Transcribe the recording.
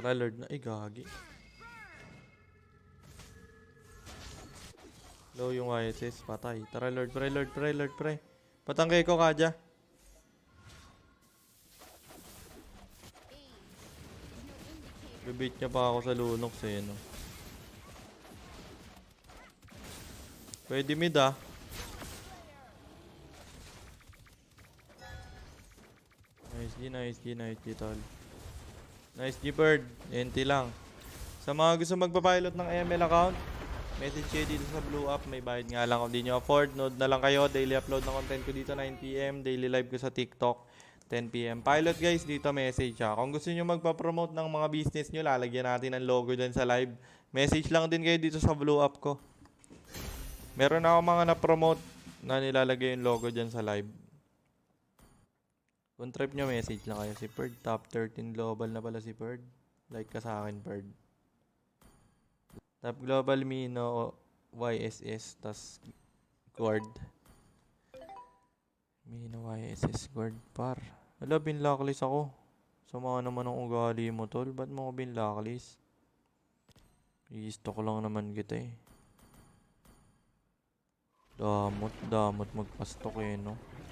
Tara Lord na. Ay gagi. Low yung YSS. Patay. Tara Lord. Pre Lord. Pre Lord. Pre. Patangkay ko Kaja. Bibait niya pa ako sa Lunox eh. No? Pwede mid ah. Nice G, nice G, nice G tol. Nice G bird. NT lang. Sa mga gusto magpapilot ng ML account, message kayo dito sa Blue Up. May bayad nga lang kung di nyo afford. Node na lang kayo. Daily upload ng content ko dito 9 PM. Daily live ko sa TikTok 10 PM. Pilot guys, dito message ha. Kung gusto nyo magpa-promote ng mga business nyo, lalagyan natin ng logo dyan sa live. Message lang din kayo dito sa Blue Up ko. Meron ako mga na-promote na nilalagay yung logo dyan sa live. Kung trip nyo, message lang kayo. Si Perd, top 13 global na pala si Perd. Like ka sa akin, Perd. Top global Mino, YSS, tas Guard. Mino, YSS, Guard, par. Wala, binlocklist ako. Sama naman ang ugali mo, tol. Ba't mo ako binlocklist? I-stock lang naman kita eh. Damot magpastok eh, no?